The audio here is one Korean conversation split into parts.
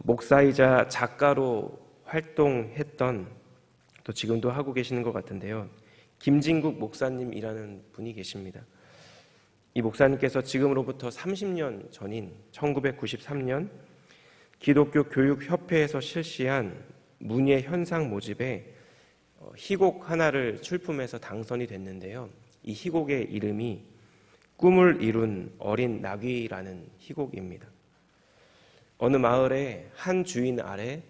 목사이자 작가로 활동했던, 또 지금도 하고 계시는 것 같은데요, 김진국 목사님이라는 분이 계십니다. 이 목사님께서 지금으로부터 30년 전인 1993년 기독교 교육협회에서 실시한 문예 현상 모집에 희곡 하나를 출품해서 당선이 됐는데요, 이 희곡의 이름이 꿈을 이룬 어린 나귀라는 희곡입니다. 어느 마을에 한 주인 아래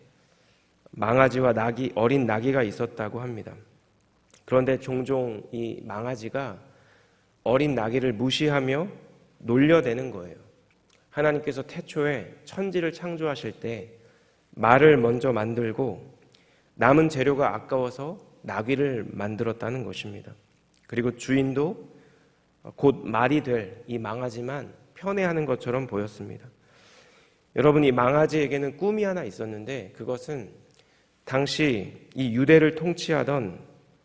망아지와 어린 나귀가 있었다고 합니다. 그런데 종종 이 망아지가 어린 나귀를 무시하며 놀려대는 거예요. 하나님께서 태초에 천지를 창조하실 때 말을 먼저 만들고 남은 재료가 아까워서 나귀를 만들었다는 것입니다. 그리고 주인도 곧 말이 될 이 망아지만 편애하는 것처럼 보였습니다. 여러분, 이 망아지에게는 꿈이 하나 있었는데 그것은 당시 이 유대를 통치하던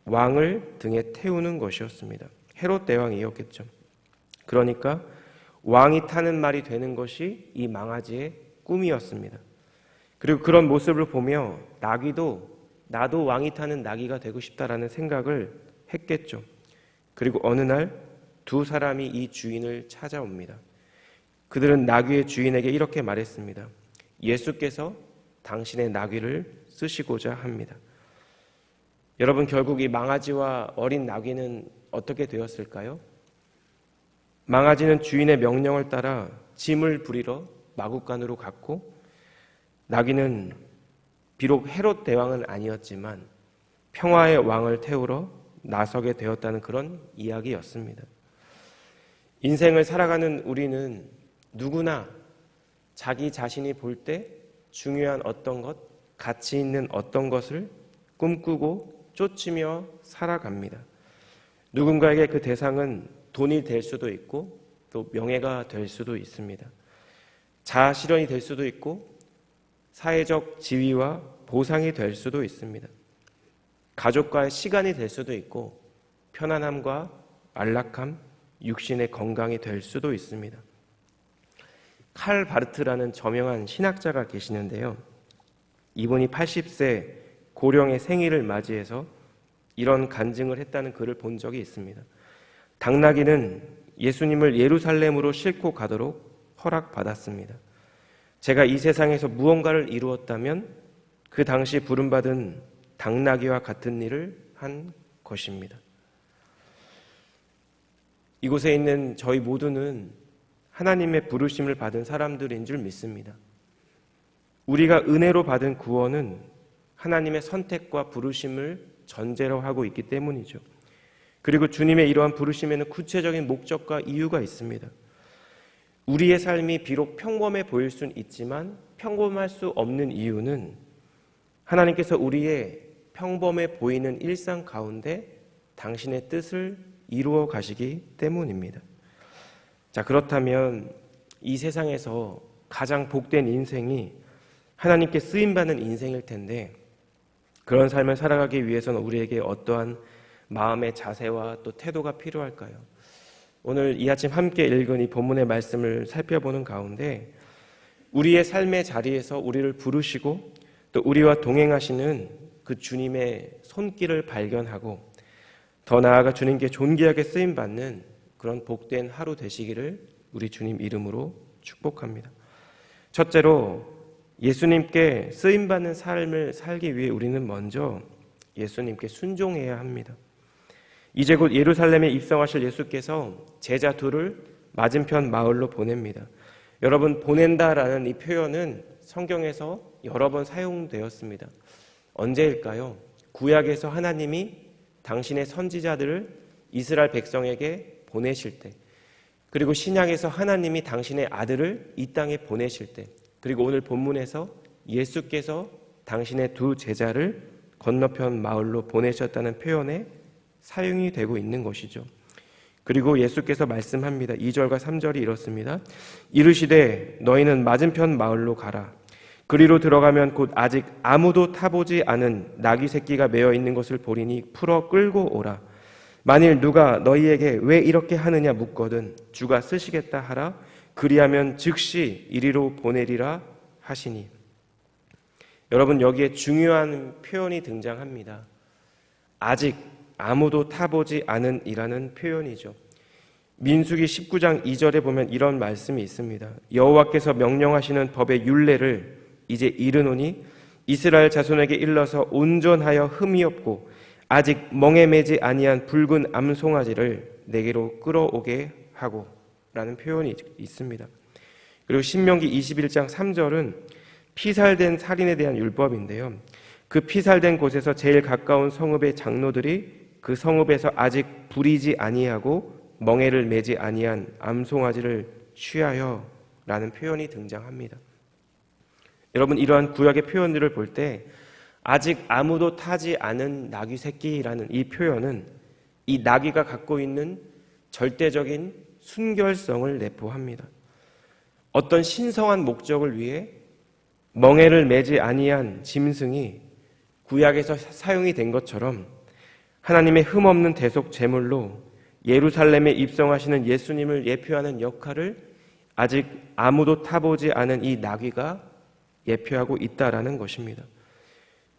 왕을 등에 태우는 것이었습니다. 헤롯 대왕이었겠죠. 그러니까 왕이 타는 말이 되는 것이 이 망아지의 꿈이었습니다. 그리고 그런 모습을 보며 나귀도 나도 왕이 타는 나귀가 되고 싶다라는 생각을 했겠죠. 그리고 어느 날 두 사람이 이 주인을 찾아옵니다. 그들은 나귀의 주인에게 이렇게 말했습니다. 예수께서 당신의 나귀를 쓰시고자 합니다. 여러분, 결국 이 망아지와 어린 나귀는 어떻게 되었을까요? 망아지는 주인의 명령을 따라 짐을 부리러 마구간으로 갔고, 나귀는 비록 헤롯 대왕은 아니었지만 평화의 왕을 태우러 나서게 되었다는 그런 이야기였습니다. 인생을 살아가는 우리는 누구나 자기 자신이 볼 때 중요한 어떤 것, 가치 있는 어떤 것을 꿈꾸고 쫓으며 살아갑니다. 누군가에게 그 대상은 돈이 될 수도 있고 또 명예가 될 수도 있습니다. 자아 실현이 될 수도 있고 사회적 지위와 보상이 될 수도 있습니다. 가족과의 시간이 될 수도 있고 편안함과 안락함, 육신의 건강이 될 수도 있습니다. 칼 바르트라는 저명한 신학자가 계시는데요, 이분이 80세 고령의 생일을 맞이해서 이런 간증을 했다는 글을 본 적이 있습니다. 당나귀는 예수님을 예루살렘으로 싣고 가도록 허락받았습니다. 제가 이 세상에서 무언가를 이루었다면 그 당시 부름받은 당나귀와 같은 일을 한 것입니다. 이곳에 있는 저희 모두는 하나님의 부르심을 받은 사람들인 줄 믿습니다. 우리가 은혜로 받은 구원은 하나님의 선택과 부르심을 전제로 하고 있기 때문이죠. 그리고 주님의 이러한 부르심에는 구체적인 목적과 이유가 있습니다. 우리의 삶이 비록 평범해 보일 수는 있지만 평범할 수 없는 이유는 하나님께서 우리의 평범해 보이는 일상 가운데 당신의 뜻을 이루어 가시기 때문입니다. 자, 그렇다면 이 세상에서 가장 복된 인생이 하나님께 쓰임받는 인생일 텐데, 그런 삶을 살아가기 위해서는 우리에게 어떠한 마음의 자세와 또 태도가 필요할까요? 오늘 이 아침 함께 읽은 이 본문의 말씀을 살펴보는 가운데 우리의 삶의 자리에서 우리를 부르시고 또 우리와 동행하시는 그 주님의 손길을 발견하고 더 나아가 주님께 존귀하게 쓰임받는 그런 복된 하루 되시기를 우리 주님 이름으로 축복합니다. 첫째로, 예수님께 쓰임받는 삶을 살기 위해 우리는 먼저 예수님께 순종해야 합니다. 이제 곧 예루살렘에 입성하실 예수께서 제자 둘을 맞은편 마을로 보냅니다. 여러분, 보낸다라는 이 표현은 성경에서 여러 번 사용되었습니다. 언제일까요? 구약에서 하나님이 당신의 선지자들을 이스라엘 백성에게 보내실 때, 그리고 신약에서 하나님이 당신의 아들을 이 땅에 보내실 때, 그리고 오늘 본문에서 예수께서 당신의 두 제자를 건너편 마을로 보내셨다는 표현에 사용이 되고 있는 것이죠. 그리고 예수께서 말씀합니다. 2절과 3절이 이렇습니다. 이르시되 너희는 맞은편 마을로 가라. 그리로 들어가면 곧 아직 아무도 타보지 않은 나귀 새끼가 매어 있는 것을 보리니 풀어 끌고 오라. 만일 누가 너희에게 왜 이렇게 하느냐 묻거든 주가 쓰시겠다 하라. 그리하면 즉시 이리로 보내리라 하시니. 여러분, 여기에 중요한 표현이 등장합니다. 아직 아무도 타보지 않은 이라는 표현이죠. 민수기 19장 2절에 보면 이런 말씀이 있습니다. 여호와께서 명령하시는 법의 율례를 이제 이르노니 이스라엘 자손에게 일러서 온전하여 흠이 없고 아직 멍에 매지 아니한 붉은 암송아지를 내게로 끌어오게 하고 라는 표현이 있습니다. 그리고 신명기 21장 3절은 피살된 살인에 대한 율법인데요. 그 피살된 곳에서 제일 가까운 성읍의 장로들이 그 성읍에서 아직 부리지 아니하고 멍에를 매지 아니한 암송아지를 취하여 라는 표현이 등장합니다. 여러분, 이러한 구약의 표현들을 볼 때 아직 아무도 타지 않은 나귀 새끼라는 이 표현은 이 나귀가 갖고 있는 절대적인 순결성을 내포합니다. 어떤 신성한 목적을 위해 멍에를 매지 아니한 짐승이 구약에서 사용이 된 것처럼 하나님의 흠없는 대속 제물로 예루살렘에 입성하시는 예수님을 예표하는 역할을 아직 아무도 타보지 않은 이 나귀가 예표하고 있다라는 것입니다.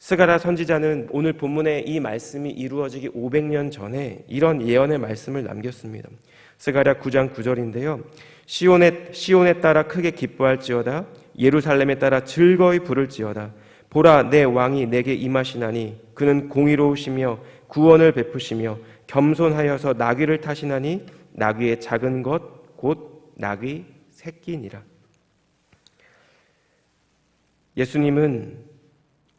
스가랴 선지자는 오늘 본문의 이 말씀이 이루어지기 500년 전에 이런 예언의 말씀을 남겼습니다. 스가랴 9장 9절인데요. 시온에 따라 크게 기뻐할지어다. 예루살렘에 따라 즐거이 부를지어다. 보라, 내 왕이 내게 임하시나니 그는 공의로우시며 구원을 베푸시며 겸손하여서 나귀를 타시나니 나귀의 작은 것 곧 나귀 새끼니라. 예수님은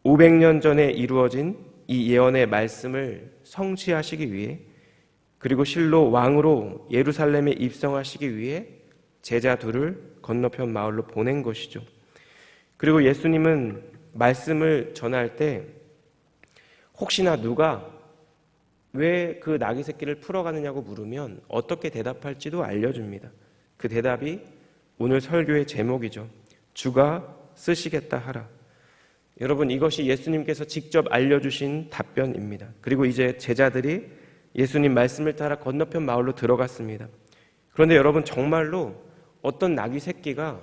500년 전에 이루어진 이 예언의 말씀을 성취하시기 위해, 그리고 실로 왕으로 예루살렘에 입성하시기 위해 제자 둘을 건너편 마을로 보낸 것이죠. 그리고 예수님은 말씀을 전할 때 혹시나 누가 왜 그 나귀 새끼를 풀어가느냐고 물으면 어떻게 대답할지도 알려줍니다. 그 대답이 오늘 설교의 제목이죠. 주가 쓰시겠다 하라. 여러분, 이것이 예수님께서 직접 알려주신 답변입니다. 그리고 이제 제자들이 예수님 말씀을 따라 건너편 마을로 들어갔습니다. 그런데 여러분, 정말로 어떤 나귀 새끼가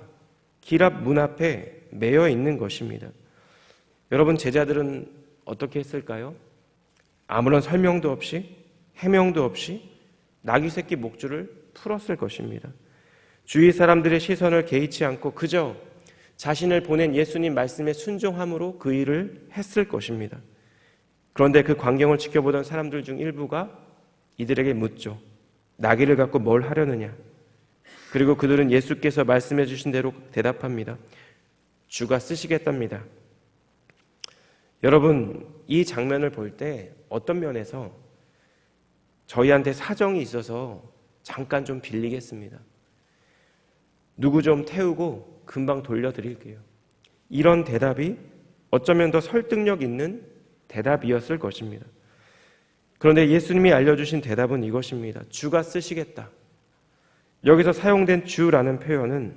길 앞 문 앞에 매여 있는 것입니다. 여러분, 제자들은 어떻게 했을까요? 아무런 설명도 없이, 해명도 없이 나귀 새끼 목줄을 풀었을 것입니다. 주위 사람들의 시선을 개의치 않고 그저 자신을 보낸 예수님 말씀에 순종함으로 그 일을 했을 것입니다. 그런데 그 광경을 지켜보던 사람들 중 일부가 이들에게 묻죠. 나귀를 갖고 뭘 하려느냐? 그리고 그들은 예수께서 말씀해 주신 대로 대답합니다. 주가 쓰시겠답니다. 여러분, 이 장면을 볼 때 어떤 면에서 저희한테 사정이 있어서 잠깐 좀 빌리겠습니다. 누구 좀 태우고 금방 돌려드릴게요. 이런 대답이 어쩌면 더 설득력 있는 대답이었을 것입니다. 그런데 예수님이 알려주신 대답은 이것입니다. 주가 쓰시겠다. 여기서 사용된 주라는 표현은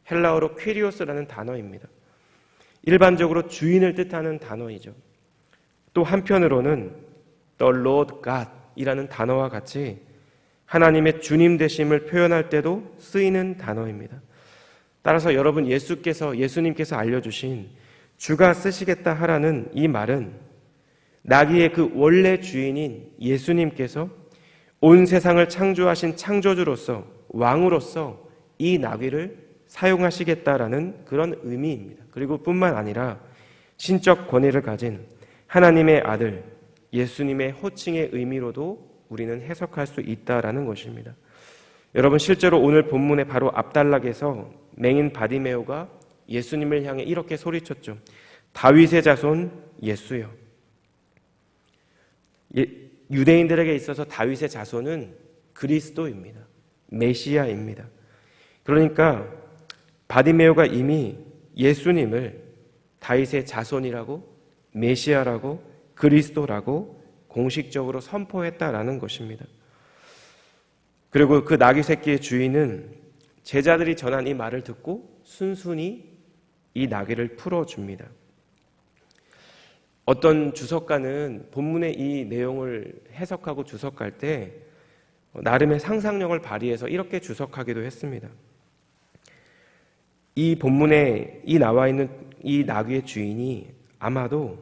헬라어로 퀴리오스라는 단어입니다. 일반적으로 주인을 뜻하는 단어이죠. 또 한편으로는 The Lord God 이라는 단어와 같이 하나님의 주님 되심을 표현할 때도 쓰이는 단어입니다. 따라서 여러분, 예수님께서 알려주신 주가 쓰시겠다 하라는 이 말은 나귀의 그 원래 주인인 예수님께서 온 세상을 창조하신 창조주로서, 왕으로서 이 나귀를 사용하시겠다라는 그런 의미입니다. 그리고 뿐만 아니라 신적 권위를 가진 하나님의 아들 예수님의 호칭의 의미로도 우리는 해석할 수 있다라는 것입니다. 여러분, 실제로 오늘 본문의 바로 앞단락에서 맹인 바디메오가 예수님을 향해 이렇게 소리쳤죠. 다윗의 자손 예수여. 유대인들에게 있어서 다윗의 자손은 그리스도입니다. 메시아입니다. 그러니까 바디메오가 이미 예수님을 다윗의 자손이라고, 메시아라고, 그리스도라고 공식적으로 선포했다라는 것입니다. 그리고 그 나귀 새끼의 주인은 제자들이 전한 이 말을 듣고 순순히 이 나귀를 풀어줍니다. 어떤 주석가는 본문의 이 내용을 해석하고 주석할 때 나름의 상상력을 발휘해서 이렇게 주석하기도 했습니다. 이 본문에 이 나와 있는 이 나귀의 주인이 아마도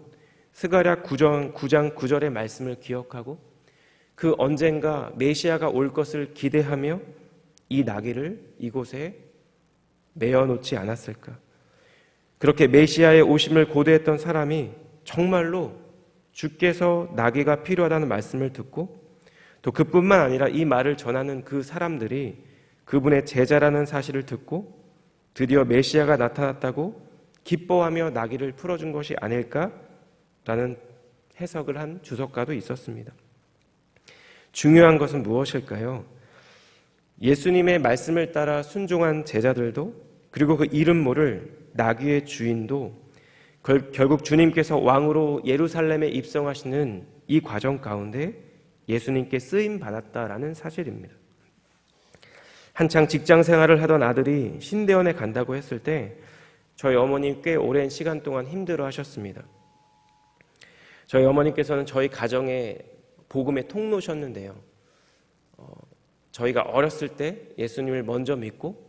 스가랴 9장 9절의 말씀을 기억하고 그 언젠가 메시아가 올 것을 기대하며 이 나귀를 이곳에 메어놓지 않았을까. 그렇게 메시아의 오심을 고대했던 사람이 정말로 주께서 나귀가 필요하다는 말씀을 듣고 또 그뿐만 아니라 이 말을 전하는 그 사람들이 그분의 제자라는 사실을 듣고 드디어 메시아가 나타났다고 기뻐하며 나귀를 풀어준 것이 아닐까라는 해석을 한 주석가도 있었습니다. 중요한 것은 무엇일까요? 예수님의 말씀을 따라 순종한 제자들도 그리고 그 이름 모를 나귀의 주인도 결국 주님께서 왕으로 예루살렘에 입성하시는 이 과정 가운데 예수님께 쓰임 받았다라는 사실입니다. 한창 직장 생활을 하던 아들이 신대원에 간다고 했을 때 저희 어머니 꽤 오랜 시간 동안 힘들어 하셨습니다. 저희 어머니께서는 저희 가정의 복음의 통로셨는데요. 저희가 어렸을 때 예수님을 먼저 믿고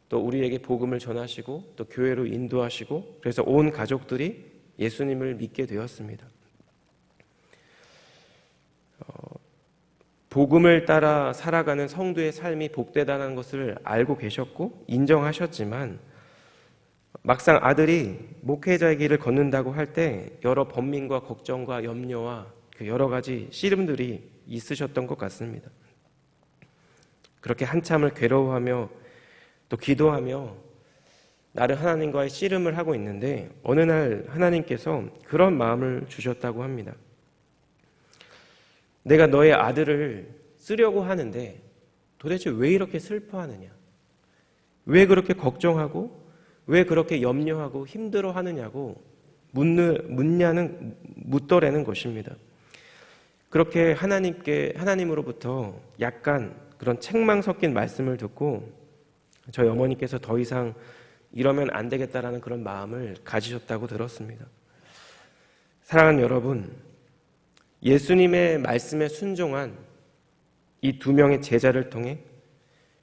또 우리에게 복음을 전하시고 또 교회로 인도하시고 그래서 온 가족들이 예수님을 믿게 되었습니다. 복음을 따라 살아가는 성도의 삶이 복되다는 것을 알고 계셨고 인정하셨지만 막상 아들이 목회자의 길을 걷는다고 할 때 여러 번민과 걱정과 염려와 그 여러 가지 씨름들이 있으셨던 것 같습니다. 그렇게 한참을 괴로워하며 또 기도하며 나를 하나님과의 씨름을 하고 있는데 어느 날 하나님께서 그런 마음을 주셨다고 합니다. 내가 너의 아들을 쓰려고 하는데 도대체 왜 이렇게 슬퍼하느냐? 왜 그렇게 걱정하고 왜 그렇게 염려하고 힘들어하느냐고 묻더라는 것입니다. 그렇게 하나님으로부터 약간 그런 책망 섞인 말씀을 듣고 저희 어머니께서 더 이상 이러면 안 되겠다라는 그런 마음을 가지셨다고 들었습니다. 사랑하는 여러분, 예수님의 말씀에 순종한 이 두 명의 제자를 통해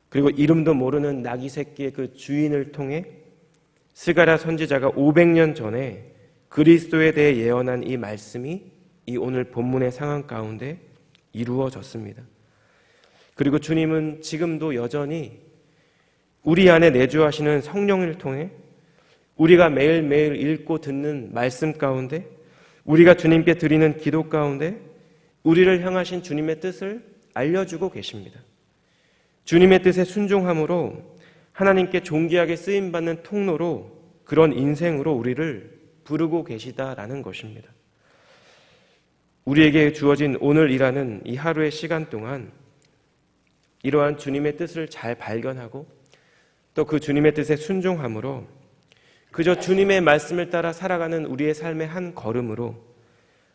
그리고 이름도 모르는 나귀 새끼의 그 주인을 통해 스가랴 선지자가 500년 전에 그리스도에 대해 예언한 이 말씀이 이 오늘 본문의 상황 가운데 이루어졌습니다. 그리고 주님은 지금도 여전히 우리 안에 내주하시는 성령을 통해 우리가 매일매일 읽고 듣는 말씀 가운데 우리가 주님께 드리는 기도 가운데 우리를 향하신 주님의 뜻을 알려주고 계십니다. 주님의 뜻에 순종함으로 하나님께 존귀하게 쓰임받는 통로로 그런 인생으로 우리를 부르고 계시다라는 것입니다. 우리에게 주어진 오늘이라는 이 하루의 시간 동안 이러한 주님의 뜻을 잘 발견하고 또 그 주님의 뜻에 순종함으로 그저 주님의 말씀을 따라 살아가는 우리의 삶의 한 걸음으로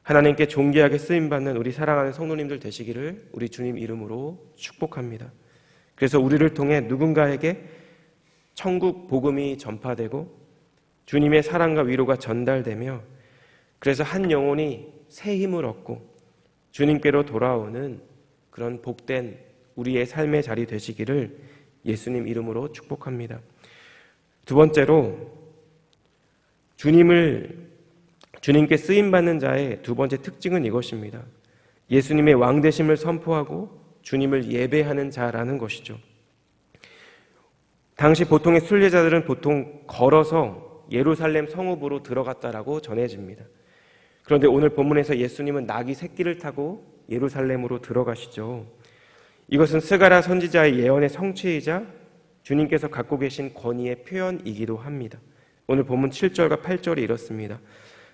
하나님께 존귀하게 쓰임받는 우리 사랑하는 성도님들 되시기를 우리 주님 이름으로 축복합니다. 그래서 우리를 통해 누군가에게 천국 복음이 전파되고 주님의 사랑과 위로가 전달되며 그래서 한 영혼이 새 힘을 얻고 주님께로 돌아오는 그런 복된 우리의 삶의 자리 되시기를 예수님 이름으로 축복합니다. 두 번째로 주님께 쓰임받는 자의 두 번째 특징은 이것입니다. 예수님의 왕되심을 선포하고 주님을 예배하는 자라는 것이죠. 당시 보통의 순례자들은 보통 걸어서 예루살렘 성읍으로 들어갔다라고 전해집니다. 그런데 오늘 본문에서 예수님은 나귀 새끼를 타고 예루살렘으로 들어가시죠. 이것은 스가랴 선지자의 예언의 성취이자 주님께서 갖고 계신 권위의 표현이기도 합니다. 오늘 본문 7절과 8절이 이렇습니다.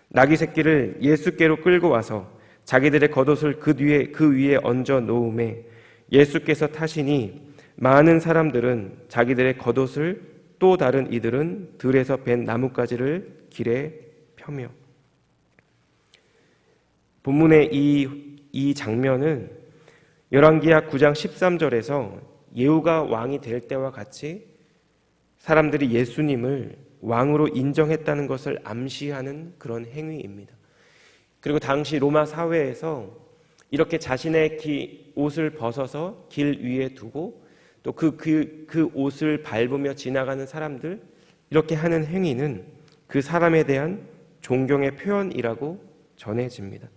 나귀 새끼를 예수께로 끌고 와서 자기들의 겉옷을 그 위에 얹어 놓음에 예수께서 타시니 많은 사람들은 자기들의 겉옷을 또 다른 이들은 들에서 벤 나뭇가지를 길에 펴며. 본문의 이 장면은 열왕기하 9장 13절에서 예후가 왕이 될 때와 같이 사람들이 예수님을 왕으로 인정했다는 것을 암시하는 그런 행위입니다. 그리고 당시 로마 사회에서 이렇게 자신의 옷을 벗어서 길 위에 두고 또 그 옷을 밟으며 지나가는 사람들 이렇게 하는 행위는 그 사람에 대한 존경의 표현이라고 전해집니다.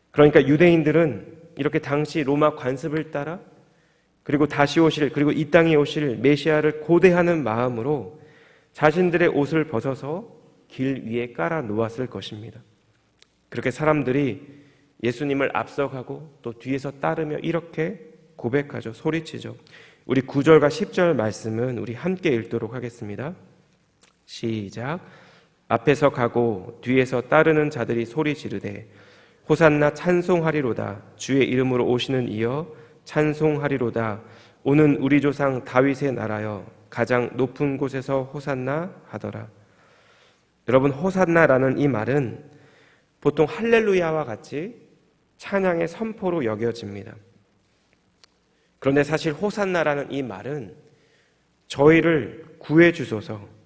그러니까 유대인들은 이렇게 당시 로마 관습을 따라 그리고 다시 오실, 그리고 이 땅에 오실 메시아를 고대하는 마음으로 자신들의 옷을 벗어서 길 위에 깔아 놓았을 것입니다. 그렇게 사람들이 예수님을 앞서가고 또 뒤에서 따르며 이렇게 고백하죠. 소리치죠. 우리 9절과 10절 말씀은 우리 함께 읽도록 하겠습니다. 시작. 앞에서 가고 뒤에서 따르는 자들이 소리 지르되 호산나 찬송하리로다. 주의 이름으로 오시는 이여 찬송하리로다. 오는 우리 조상 다윗의 나라여 가장 높은 곳에서 호산나 하더라. 여러분, 호산나라는 이 말은 보통 할렐루야와 같이 찬양의 선포로 여겨집니다. 그런데 사실 호산나라는 이 말은 저희를 구해 주소서,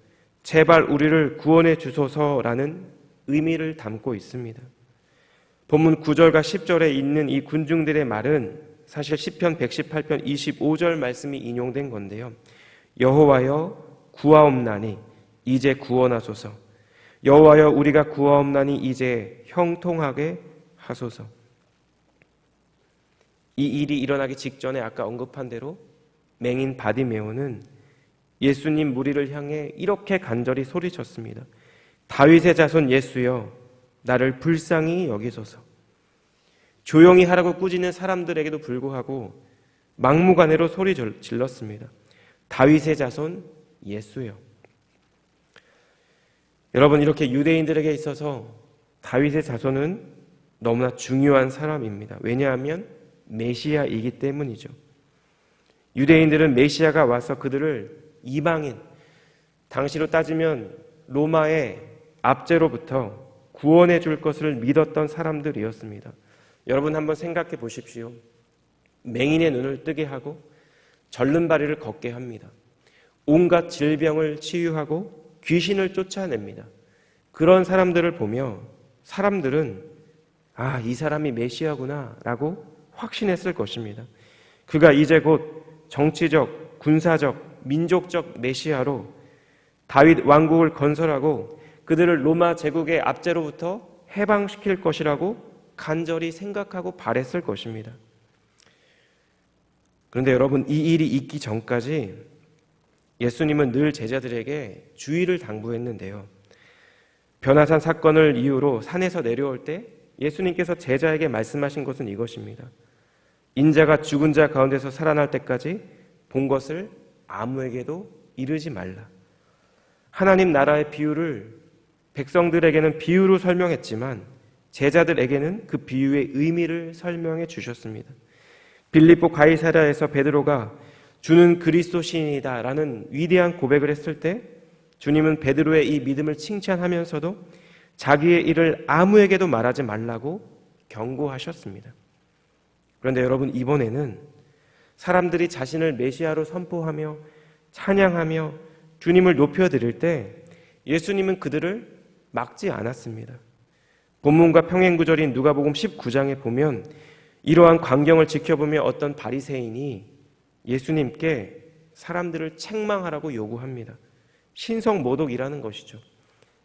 제발 우리를 구원해 주소서라는 의미를 담고 있습니다. 본문 9절과 10절에 있는 이 군중들의 말은 사실 시편 118편 25절 말씀이 인용된 건데요. 여호와여 구하옵나니 이제 구원하소서. 여호와여 우리가 구하옵나니 이제 형통하게 하소서. 이 일이 일어나기 직전에 아까 언급한 대로 맹인 바디메오는 예수님 무리를 향해 이렇게 간절히 소리쳤습니다. 다윗의 자손 예수여 나를 불쌍히 여기소서. 조용히 하라고 꾸짖는 사람들에게도 불구하고 막무가내로 소리 질렀습니다. 다윗의 자손 예수여. 여러분, 이렇게 유대인들에게 있어서 다윗의 자손은 너무나 중요한 사람입니다. 왜냐하면 메시아이기 때문이죠. 유대인들은 메시아가 와서 그들을 이방인, 당시로 따지면 로마의 압제로부터 구원해 줄 것을 믿었던 사람들이었습니다. 여러분 한번 생각해 보십시오. 맹인의 눈을 뜨게 하고 절름발이를 걷게 합니다. 온갖 질병을 치유하고 귀신을 쫓아냅니다. 그런 사람들을 보며 사람들은 이 사람이 메시아구나 라고 확신했을 것입니다. 그가 이제 곧 정치적, 군사적, 민족적 메시아로 다윗 왕국을 건설하고 그들을 로마 제국의 압제로부터 해방시킬 것이라고 간절히 생각하고 바랬을 것입니다. 그런데 여러분, 이 일이 있기 전까지 예수님은 늘 제자들에게 주의를 당부했는데요. 변화산 사건을 이유로 산에서 내려올 때 예수님께서 제자에게 말씀하신 것은 이것입니다. 인자가 죽은 자 가운데서 살아날 때까지 본 것을 아무에게도 이르지 말라. 하나님 나라의 비유를 백성들에게는 비유로 설명했지만 제자들에게는 그 비유의 의미를 설명해 주셨습니다. 빌립보 가이사랴에서 베드로가 주는 그리스도신이다 라는 위대한 고백을 했을 때 주님은 베드로의 이 믿음을 칭찬하면서도 자기의 일을 아무에게도 말하지 말라고 경고하셨습니다. 그런데 여러분, 이번에는 사람들이 자신을 메시아로 선포하며 찬양하며 주님을 높여드릴 때 예수님은 그들을 막지 않았습니다. 본문과 평행구절인 누가복음 19장에 보면 이러한 광경을 지켜보며 어떤 바리새인이 예수님께 사람들을 책망하라고 요구합니다. 신성모독이라는 것이죠.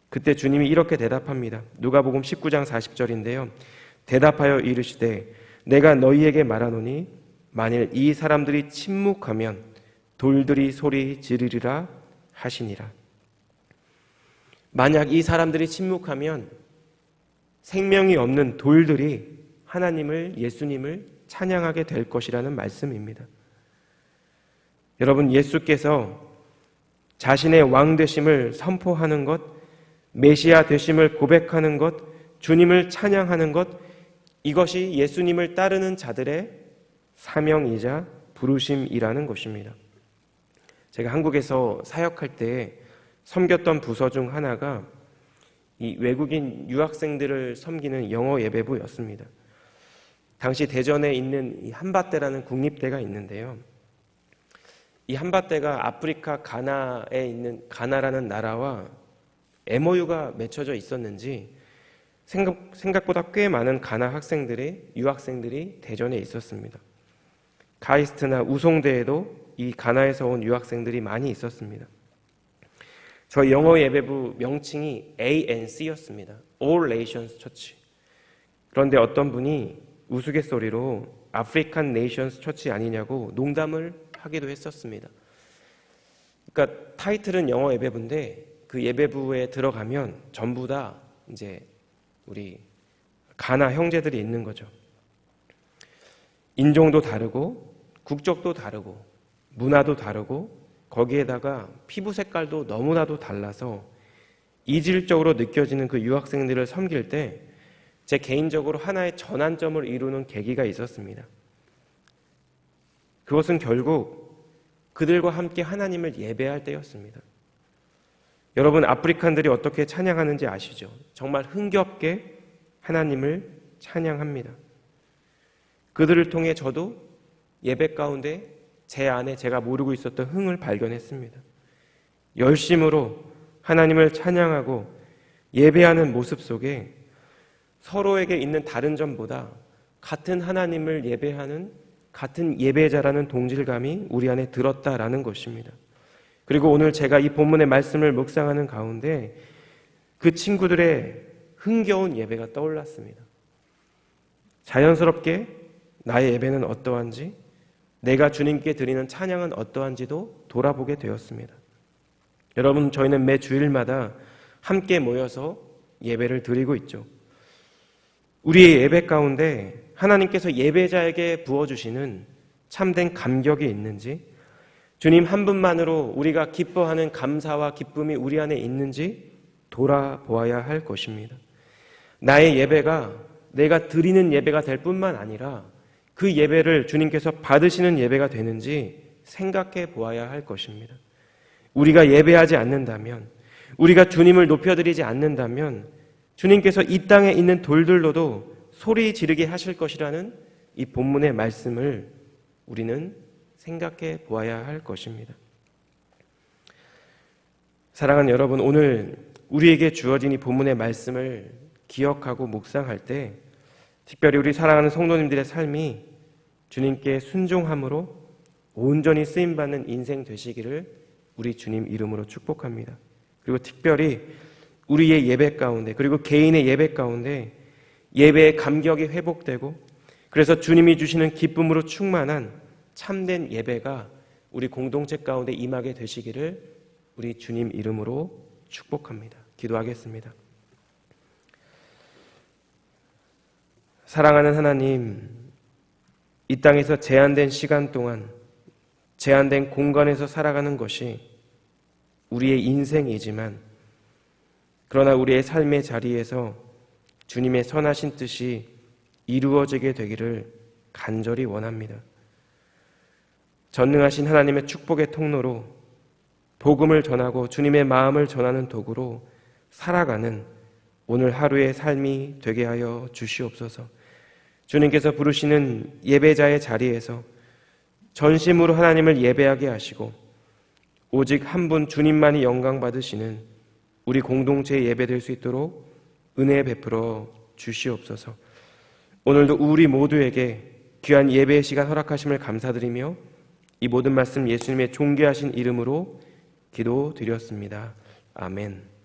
그때 주님이 이렇게 대답합니다. 누가복음 19장 40절인데요. 대답하여 이르시되 내가 너희에게 말하노니 만일 이 사람들이 침묵하면 돌들이 소리 지르리라 하시니라. 만약 이 사람들이 침묵하면 생명이 없는 돌들이 하나님을, 예수님을 찬양하게 될 것이라는 말씀입니다. 여러분, 예수께서 자신의 왕 되심을 선포하는 것, 메시아 되심을 고백하는 것, 주님을 찬양하는 것, 이것이 예수님을 따르는 자들의 사명이자 부르심이라는 것입니다. 제가 한국에서 사역할 때 섬겼던 부서 중 하나가 이 외국인 유학생들을 섬기는 영어 예배부였습니다. 당시 대전에 있는 이 한밭대라는 국립대가 있는데요. 이 한밭대가 아프리카 가나에 있는 가나라는 나라와 MOU가 맺혀져 있었는지 생각보다 꽤 많은 가나 유학생들이 대전에 있었습니다. 카이스트나 우송대에도 이 가나에서 온 유학생들이 많이 있었습니다. 저희 영어 예배부 명칭이 ANC였습니다. All Nations Church. 그런데 어떤 분이 우스갯소리로 아프리칸 네이션스 처치 아니냐고 농담을 하기도 했었습니다. 그러니까 타이틀은 영어 예배부인데 그 예배부에 들어가면 전부 다 이제 우리 가나 형제들이 있는 거죠. 인종도 다르고 국적도 다르고 문화도 다르고 거기에다가 피부 색깔도 너무나도 달라서 이질적으로 느껴지는 그 유학생들을 섬길 때 제 개인적으로 하나의 전환점을 이루는 계기가 있었습니다. 그것은 결국 그들과 함께 하나님을 예배할 때였습니다. 여러분, 아프리칸들이 어떻게 찬양하는지 아시죠? 정말 흥겹게 하나님을 찬양합니다. 그들을 통해 저도 예배 가운데 제 안에 제가 모르고 있었던 흥을 발견했습니다. 열심으로 하나님을 찬양하고 예배하는 모습 속에 서로에게 있는 다른 점보다 같은 하나님을 예배하는 같은 예배자라는 동질감이 우리 안에 들었다라는 것입니다. 그리고 오늘 제가 이 본문의 말씀을 묵상하는 가운데 그 친구들의 흥겨운 예배가 떠올랐습니다. 자연스럽게 나의 예배는 어떠한지, 내가 주님께 드리는 찬양은 어떠한지도 돌아보게 되었습니다. 여러분, 저희는 매 주일마다 함께 모여서 예배를 드리고 있죠. 우리의 예배 가운데 하나님께서 예배자에게 부어주시는 참된 감격이 있는지, 주님 한 분만으로 우리가 기뻐하는 감사와 기쁨이 우리 안에 있는지 돌아보아야 할 것입니다. 나의 예배가 내가 드리는 예배가 될 뿐만 아니라 그 예배를 주님께서 받으시는 예배가 되는지 생각해 보아야 할 것입니다. 우리가 예배하지 않는다면, 우리가 주님을 높여드리지 않는다면 주님께서 이 땅에 있는 돌들로도 소리 지르게 하실 것이라는 이 본문의 말씀을 우리는 생각해 보아야 할 것입니다. 사랑하는 여러분, 오늘 우리에게 주어진 이 본문의 말씀을 기억하고 묵상할 때 특별히 우리 사랑하는 성도님들의 삶이 주님께 순종함으로 온전히 쓰임받는 인생 되시기를 우리 주님 이름으로 축복합니다. 그리고 특별히 우리의 예배 가운데, 그리고 개인의 예배 가운데 예배의 감격이 회복되고 그래서 주님이 주시는 기쁨으로 충만한 참된 예배가 우리 공동체 가운데 임하게 되시기를 우리 주님 이름으로 축복합니다. 기도하겠습니다. 사랑하는 하나님, 이 땅에서 제한된 시간 동안 제한된 공간에서 살아가는 것이 우리의 인생이지만 그러나 우리의 삶의 자리에서 주님의 선하신 뜻이 이루어지게 되기를 간절히 원합니다. 전능하신 하나님의 축복의 통로로 복음을 전하고 주님의 마음을 전하는 도구로 살아가는 오늘 하루의 삶이 되게 하여 주시옵소서. 주님께서 부르시는 예배자의 자리에서 전심으로 하나님을 예배하게 하시고 오직 한 분 주님만이 영광 받으시는 우리 공동체의 예배될 수 있도록 은혜 베풀어 주시옵소서. 오늘도 우리 모두에게 귀한 예배의 시간 허락하심을 감사드리며 이 모든 말씀 예수님의 존귀하신 이름으로 기도드렸습니다. 아멘.